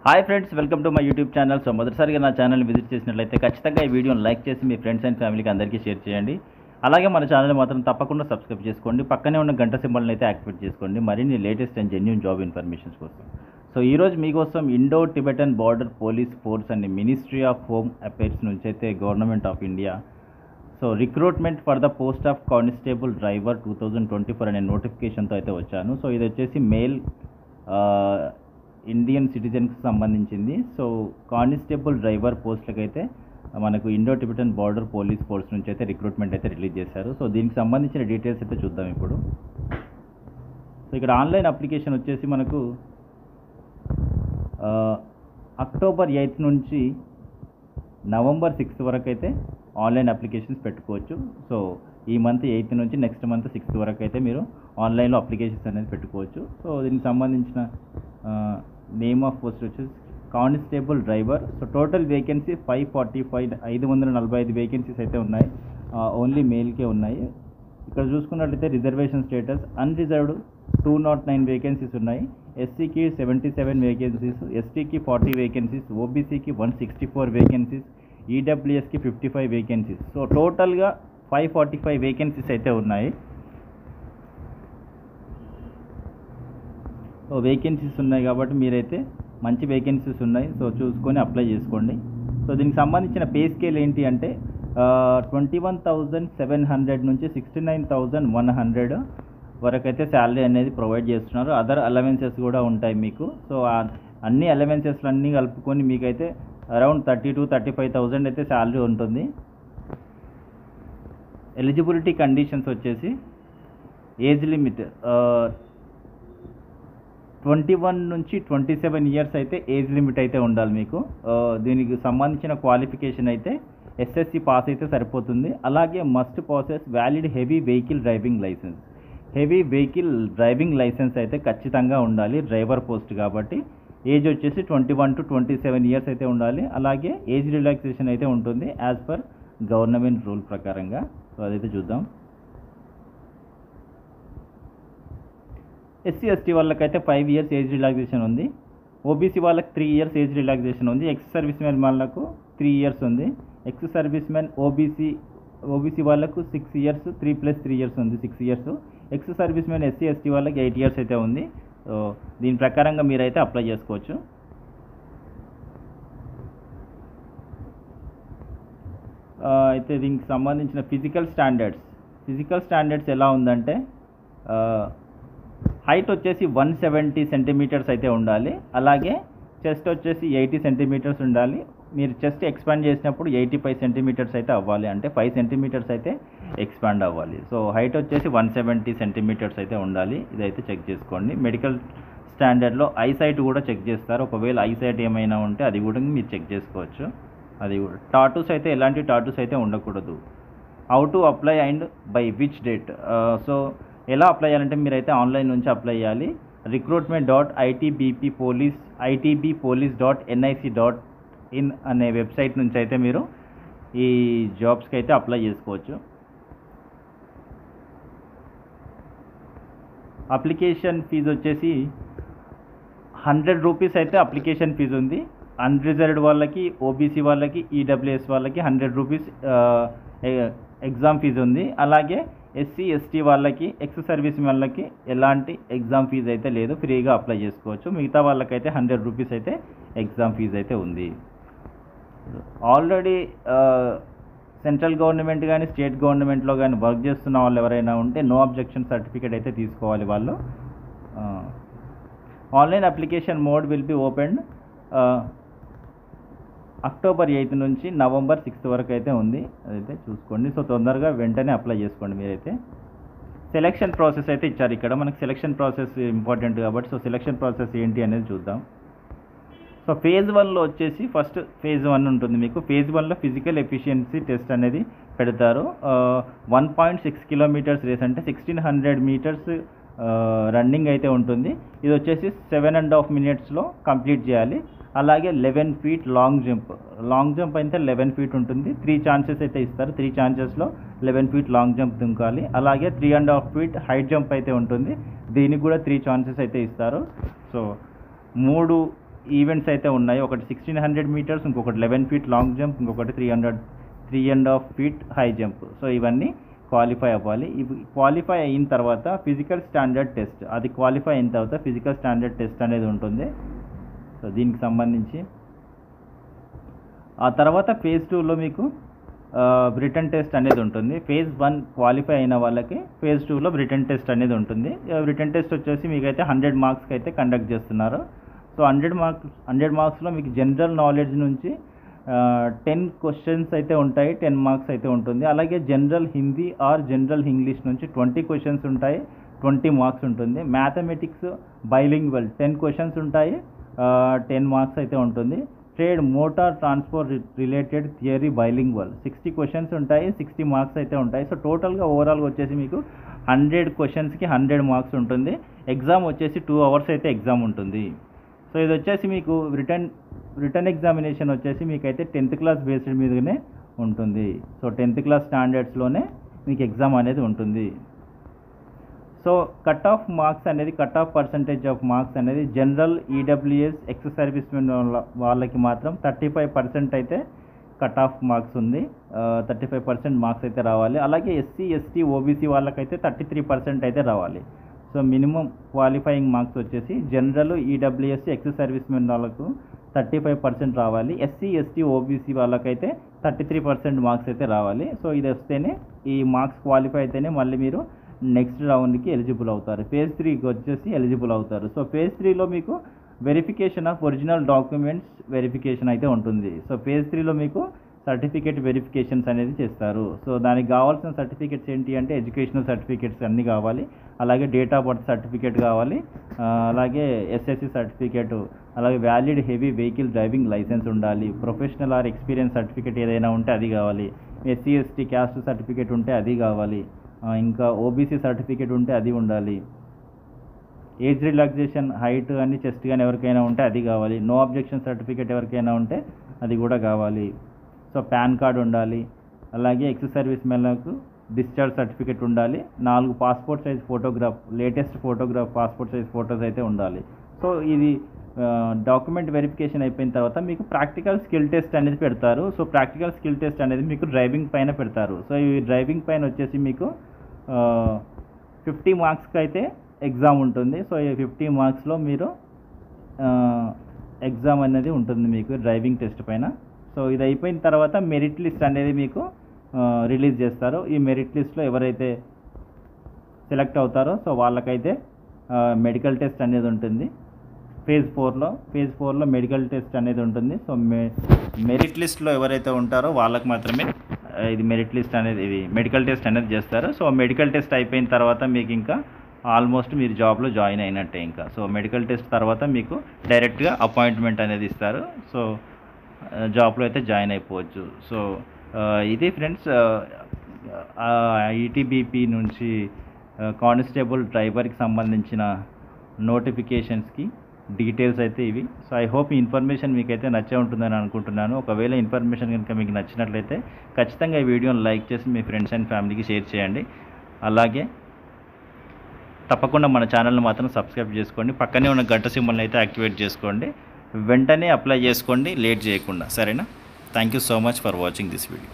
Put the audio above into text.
Hi friends, welcome to my YouTube channel. So మొదటిసారిగా నా ఛానల్ని విజిట్ చేసినట్లయితే ఖచ్చితంగా ఈ వీడియోని లైక్ చేసి మీ ఫ్రెండ్స్ అండ్ ఫ్యామిలీకి అందరికీ షేర్ చేయండి. అలాగే మన ఛానల్ మాత్రం తప్పకుండా సబ్స్క్రైబ్ చేసుకోండి. పక్కనే ఉన్న గంట సింబల్ని అయితే యాక్టివేట్ చేసుకోండి మరిన్ని latest and genuine job informations కోసం. సో ఈరోజు మీకోసం Indo Tibetan border police force and ministry of home affairs నుంచి అయితే government of India so recruitment for the post of constable driver 2024 అనే నోటిఫికేషన్తో అయితే వచ్చాను. సో ఇది వచ్చేసి మెయిల్ ఇండియన్ సిటిజన్కి సంబంధించింది. సో కానిస్టేబుల్ డ్రైవర్ పోస్టులకు అయితే మనకు Indo Tibetan border police force నుంచి అయితే రిక్రూట్మెంట్ అయితే రిలీజ్ చేశారు. సో దీనికి సంబంధించిన డీటెయిల్స్ అయితే చూద్దాం ఇప్పుడు. సో ఇక్కడ ఆన్లైన్ అప్లికేషన్ వచ్చేసి మనకు అక్టోబర్ 8 నుంచి నవంబర్ 6 వరకు అయితే ఆన్లైన్ అప్లికేషన్స్ పెట్టుకోవచ్చు. సో ఈ మంత్ 8 నుంచి నెక్స్ట్ మంత్ 6 వరకు అయితే మీరు ఆన్లైన్లో అప్లికేషన్స్ అనేది పెట్టుకోవచ్చు. సో దీనికి సంబంధించిన నేమ్ ఆఫ్ పోస్ట్ వచ్చేసి constable driver. So total vacancy 545 vacancies అయితే ఉన్నాయి. ఓన్లీ మేల్కే ఉన్నాయి. ఇక్కడ చూసుకున్నట్లయితే రిజర్వేషన్ స్టేటస్ అన్రిజర్వ్డ్ 209 వేకెన్సీస్ ఉన్నాయి. ఎస్సీకి 77 వేకెన్సీస్, ఎస్టీకి 40 వేకెన్సీస్, ఓబీసీకి 164 వేకెన్సీస్, ఈడబ్ల్యూఎస్కి 55 వేకెన్సీస్. సో టోటల్గా 545 వేకెన్సీస్ అయితే ఉన్నాయి. సో వేకెన్సీస్ ఉన్నాయి కాబట్టి మీరైతే మంచి వేకెన్సీస్ ఉన్నాయి. సో చూసుకొని అప్లై చేసుకోండి. సో దీనికి సంబంధించిన పే స్కేల్ ఏంటి అంటే 21,700 నుంచి 69,100 వరకు అయితే శాలరీ అనేది ప్రొవైడ్ చేస్తున్నారు. అదర్ అలవెన్సెస్ కూడా ఉంటాయి మీకు. సో అన్ని అలవెన్సెస్లు అన్నీ కలుపుకొని మీకైతే అరౌండ్ 30,000-35,000 అయితే శాలరీ ఉంటుంది. ఎలిజిబిలిటీ కండిషన్స్ వచ్చేసి ఏజ్ లిమిట్ 21 నుంచి 27 ఇయర్స్ అయితే ఏజ్ లిమిట్ అయితే ఉండాలి మీకు. దీనికి సంబంధించిన క్వాలిఫికేషన్ అయితే ఎస్ఎస్సి పాస్ అయితే సరిపోతుంది. అలాగే must process valid heavy vehicle driving licence. Heavy vehicle driving licence అయితే ఖచ్చితంగా ఉండాలి డ్రైవర్ పోస్ట్ కాబట్టి. ఏజ్ వచ్చేసి 21 to 27 ఇయర్స్ అయితే ఉండాలి. అలాగే ఏజ్ రిలాక్సేషన్ అయితే ఉంటుంది యాజ్ పర్ గవర్నమెంట్ రూల్ ప్రకారంగా. సో అదైతే చూద్దాం. ఎస్సీ ఎస్టీ వాళ్ళకైతే 5 ఇయర్స్ ఏజ్ రిలాక్సేషన్ ఉంది. ఓబీసీ వాళ్ళకి 3 ఇయర్స్ ఏజ్ రిలాక్సేషన్ ఉంది. ఎక్స్ సర్వీస్ మ్యాన్ వాళ్ళకు 3 ఇయర్స్ ఉంది. ఎక్స్ సర్వీస్ మ్యాన్ ఓబీసీ వాళ్ళకు 6 ఇయర్స్, 3+3 ఇయర్స్ ఉంది, 6 years. Ex service man SC ST వాళ్ళకి 8 ఇయర్స్ అయితే ఉంది. సో దీని ప్రకారంగా మీరైతే అప్లై చేసుకోవచ్చు. అయితే దీనికి సంబంధించిన ఫిజికల్ స్టాండర్డ్స్ ఎలా ఉందంటే హైట్ వచ్చేసి 170 సెంటీమీటర్స్ అయితే ఉండాలి. అలాగే చెస్ట్ వచ్చేసి 80 సెంటీమీటర్స్ ఉండాలి. మీరు చెస్ట్ ఎక్స్పాండ్ చేసినప్పుడు 85 సెంటీమీటర్స్ అయితే అవ్వాలి, అంటే 5 సెంటీమీటర్స్ అయితే ఎక్స్పాండ్ అవ్వాలి. సో హైట్ వచ్చేసి 170 సెంటీమీటర్స్ అయితే ఉండాలి. ఇదైతే చెక్ చేసుకోండి. మెడికల్ స్టాండర్డ్లో ఐసైట్ కూడా చెక్ చేస్తారు. ఒకవేళ ఐసైట్ ఏమైనా ఉంటే అది కూడా మీరు చెక్ చేసుకోవచ్చు. అది కూడా టాటూస్ అయితే ఎలాంటి టాటూస్ అయితే ఉండకూడదు. How to apply and by which date. So ఎలా అప్లై చేయాలంటే మీరైతే ఆన్లైన్ నుంచి అప్లై చేయాలి. recruitment.itbpolice.nic.in అనే వెబ్సైట్ నుంచి అయితే మీరు ఈ జాబ్స్కి అయితే అప్లై చేసుకోవచ్చు. అప్లికేషన్ ఫీజు వచ్చేసి 100 రూపీస్ అయితే అప్లికేషన్ ఫీజు ఉంది. అన్రిజర్వ్డ్ వాళ్ళకి, ఓబీసీ వాళ్ళకి, ఈడబ్ల్యూఎస్ వాళ్ళకి 100 రూపీస్ ఎగ్జామ్ ఫీజు ఉంది. అలాగే ఎస్సీ ఎస్టీ వాళ్ళకి, ఎక్స్ సర్వీస్ వాళ్ళకి ఎలాంటి ఎగ్జామ్ ఫీజు అయితే లేదు, ఫ్రీగా అప్లై చేసుకోవచ్చు. మిగతా వాళ్ళకైతే 100 రూపీస్ అయితే ఎగ్జామ్ ఫీజు అయితే ఉంది. ఆల్రెడీ సెంట్రల్ గవర్నమెంట్ కానీ స్టేట్ గవర్నమెంట్లో కానీ వర్క్ చేస్తున్న వాళ్ళు ఎవరైనా ఉంటే నో అబ్జెక్షన్ సర్టిఫికేట్ అయితే తీసుకోవాలి వాళ్ళు. Online application mode will be opened October 8 నుంచి నవంబర్ 6 వరకు అయితే ఉంది. అదైతే చూసుకోండి. సో తొందరగా వెంటనే అప్లై చేసుకోండి మీరైతే. సెలక్షన్ ప్రాసెస్ అయితే ఇచ్చారు ఇక్కడ. మనకి సెలక్షన్ ప్రాసెస్ ఇంపార్టెంట్ కాబట్టి సో సెలక్షన్ ప్రాసెస్ ఏంటి అనేది చూద్దాం. సో ఫేజ్ 1లో వచ్చేసి ఫస్ట్ ఫేజ్ 1 ఉంటుంది మీకు. ఫేజ్ 1లో ఫిజికల్ ఎఫిషియన్సీ టెస్ట్ అనేది పెడతారు. 1.6 కిలోమీటర్స్ రేస్ అంటే 1600 మీటర్స్ రన్నింగ్ అయితే ఉంటుంది. ఇది వచ్చేసి 7.5 మినిట్స్లో కంప్లీట్ చేయాలి. అలాగే 11 ఫీట్ లాంగ్ జంప్ అయితే 11 ఫీట్ ఉంటుంది. 3 ఛాన్సెస్ అయితే ఇస్తారు. 3 ఛాన్సెస్లో 11 ఫీట్ లాంగ్ జంప్ దుంకాలి. అలాగే 3.5 ఫీట్ హైట్ జంప్ అయితే ఉంటుంది. దీనికి కూడా 3 ఛాన్సెస్ అయితే ఇస్తారు. సో 3 ఈవెంట్స్ అయితే ఉన్నాయి. ఒకటి 1600 మీటర్స్, ఇంకొకటి 11 ఫీట్ లాంగ్ జంప్, ఇంకొకటి 3.5 ఫీట్ హై జంప్. సో ఇవన్నీ క్వాలిఫై అవ్వాలి. ఇవి క్వాలిఫై అయిన తర్వాత ఫిజికల్ స్టాండర్డ్ టెస్ట్, అది క్వాలిఫై అయిన తర్వాత ఫిజికల్ స్టాండర్డ్ టెస్ట్ అనేది ఉంటుంది. సో దీనికి సంబంధించి ఆ తర్వాత ఫేజ్ 2లో మీకు రిటర్న్ టెస్ట్ అనేది ఉంటుంది. ఫేజ్ 1 క్వాలిఫై అయిన వాళ్ళకి ఫేజ్ 2లో రిటర్న్ టెస్ట్ అనేది ఉంటుంది. రిటర్న్ టెస్ట్ వచ్చేసి మీకైతే 100 మార్క్స్కి అయితే కండక్ట్ చేస్తున్నారు. సో 100 మార్క్స్లో మీకు జనరల్ నాలెడ్జ్ నుంచి 10 క్వశ్చన్స్ అయితే ఉంటాయి, 10 మార్క్స్ అయితే ఉంటుంది. అలాగే general Hindi or general English నుంచి 20 క్వశ్చన్స్ ఉంటాయి, 20 మార్క్స్ ఉంటుంది. మ్యాథమెటిక్స్ బైలింగ్వల్ 10 క్వశ్చన్స్ ఉంటాయి, 10 మార్క్స్ అయితే ఉంటుంది. Trade motor transport related theory bilingual 60 questions ఉంటాయి, 60 మార్క్స్ అయితే ఉంటాయి. సో టోటల్గా ఓవరాల్గా వచ్చేసి మీకు 100 క్వశ్చన్స్కి 100 మార్క్స్ ఉంటుంది. ఎగ్జామ్ వచ్చేసి 2 అవర్స్ అయితే ఎగ్జామ్ ఉంటుంది. సో ఇది వచ్చేసి మీకు రిటర్న్ ఎగ్జామినేషన్ వచ్చేసి మీకైతే 10th క్లాస్ బేస్డ్ మీదనే ఉంటుంది. సో 10th క్లాస్ స్టాండర్డ్స్లోనే మీకు ఎగ్జామ్ అనేది ఉంటుంది. సో కట్ ఆఫ్ మార్క్స్ అనేది, cut off percentage of marks అనేది general EWS ex service men వాళ్ళకి మాత్రం 35% అయితే కట్ ఆఫ్ మార్క్స్ ఉంది. 35% మార్క్స్ అయితే రావాలి. అలాగే ఎస్సీ ఎస్టీ ఓబీసీ వాళ్ళకైతే 33% అయితే రావాలి. సో మినిమం క్వాలిఫైయింగ్ మార్క్స్ వచ్చేసి general EWS ex service men వాళ్ళకు 35% రావాలి. ఎస్సీ ఎస్టీ ఓబీసీ వాళ్ళకైతే 33% మార్క్స్ అయితే రావాలి. సో ఇది వస్తేనే, ఈ మార్క్స్ క్వాలిఫై అయితేనే మళ్ళీ మీరు నెక్స్ట్ రౌండ్కి ఎలిజిబుల్ అవుతారు. ఫేజ్ 3కి వచ్చేసి ఎలిజిబుల్ అవుతారు. సో ఫేజ్ 3లో మీకు verification of original documents verification అయితే ఉంటుంది. సో ఫేజ్ 3లో మీకు సర్టిఫికేట్ వెరిఫికేషన్స్ అనేది చేస్తారు. సో దానికి కావాల్సిన సర్టిఫికేట్స్ ఏంటి అంటే ఎడ్యుకేషనల్ సర్టిఫికేట్స్ అన్నీ కావాలి, అలాగే డేట్ ఆఫ్ బర్త్ సర్టిఫికేట్ కావాలి, అలాగే ఎస్ఎస్సి సర్టిఫికేట్, అలాగే valid heavy vehicle driving licence ఉండాలి, ప్రొఫెషనల్ ఆర్ ఎక్స్పీరియన్స్ సర్టిఫికేట్ ఏదైనా ఉంటే అది కావాలి, ఎస్సీ ఎస్టీ క్యాస్ట్ సర్టిఫికేట్ ఉంటే అది కావాలి, ఇంకా ఓబీసీ సర్టిఫికేట్ ఉంటే అది ఉండాలి, ఏజ్ రిలాక్సేషన్ హైట్ కానీ చెస్ట్ కానీ ఎవరికైనా ఉంటే అది కావాలి, నో అబ్జెక్షన్ సర్టిఫికేట్ ఎవరికైనా ఉంటే అది కూడా కావాలి. సో పాన్ కార్డ్ ఉండాలి, అలాగే ఎక్స్ సర్వీస్ మెన్లకు డిశ్చార్జ్ సర్టిఫికేట్ ఉండాలి, 4 passport size photograph, latest photograph passport size photos అయితే ఉండాలి. సో ఇది డాక్యుమెంట్ వెరిఫికేషన్ అయిపోయిన తర్వాత మీకు ప్రాక్టికల్ స్కిల్ టెస్ట్ అనేది పెడతారు. సో ప్రాక్టికల్ స్కిల్ టెస్ట్ అనేది మీకు డ్రైవింగ్ పైన పెడతారు. సో ఈ డ్రైవింగ్ పైన వచ్చేసి మీకు 50 మార్క్స్కి అయితే ఎగ్జామ్ ఉంటుంది. సో ఈ 50 మార్క్స్లో మీరు ఎగ్జామ్ అనేది ఉంటుంది మీకు డ్రైవింగ్ టెస్ట్ పైన. సో ఇది అయిపోయిన తర్వాత మెరిట్ లిస్ట్ అనేది మీకు రిలీజ్ చేస్తారు. ఈ మెరిట్ లిస్ట్లో ఎవరైతే సెలెక్ట్ అవుతారో సో వాళ్ళకైతే మెడికల్ టెస్ట్ అనేది ఉంటుంది. ఫేజ్ 4లో మెడికల్ టెస్ట్ అనేది ఉంటుంది. సో మెరిట్ లిస్ట్లో ఎవరైతే ఉంటారో వాళ్ళకి మాత్రమే ఇది మెడికల్ టెస్ట్ అనేది చేస్తారు. సో మెడికల్ టెస్ట్ అయిపోయిన తర్వాత మీకు ఇంకా ఆల్మోస్ట్ మీరు జాబ్లో జాయిన్ అయినట్టే ఇంకా. సో మెడికల్ టెస్ట్ తర్వాత మీకు డైరెక్ట్గా అపాయింట్మెంట్ అనేది ఇస్తారు. సో జాబ్లో అయితే జాయిన్ అయిపోవచ్చు. సో ఇది ఫ్రెండ్స్ ఈటీబీపీ నుంచి కానిస్టేబుల్ డ్రైవర్కి సంబంధించిన నోటిఫికేషన్స్కి డీటెయిల్స్ అయితే ఇవి. సో ఐ హోప్ ఈ ఇన్ఫర్మేషన్ మీకైతే నచ్చే ఉంటుందని అనుకుంటున్నాను. ఒకవేళ ఇన్ఫర్మేషన్ కనుక మీకు నచ్చినట్లయితే ఖచ్చితంగా ఈ వీడియోని లైక్ చేసి మీ ఫ్రెండ్స్ అండ్ ఫ్యామిలీకి షేర్ చేయండి. అలాగే తప్పకుండా మన ఛానల్ని మాత్రం సబ్స్క్రైబ్ చేసుకోండి. పక్కనే ఉన్న గంట సింబల్ని అయితే యాక్టివేట్ చేసుకోండి. వెంటనే అప్లై చేసుకోండి, లేట్ చేయకుండా. సరేనా? Thank you so much for watching this video.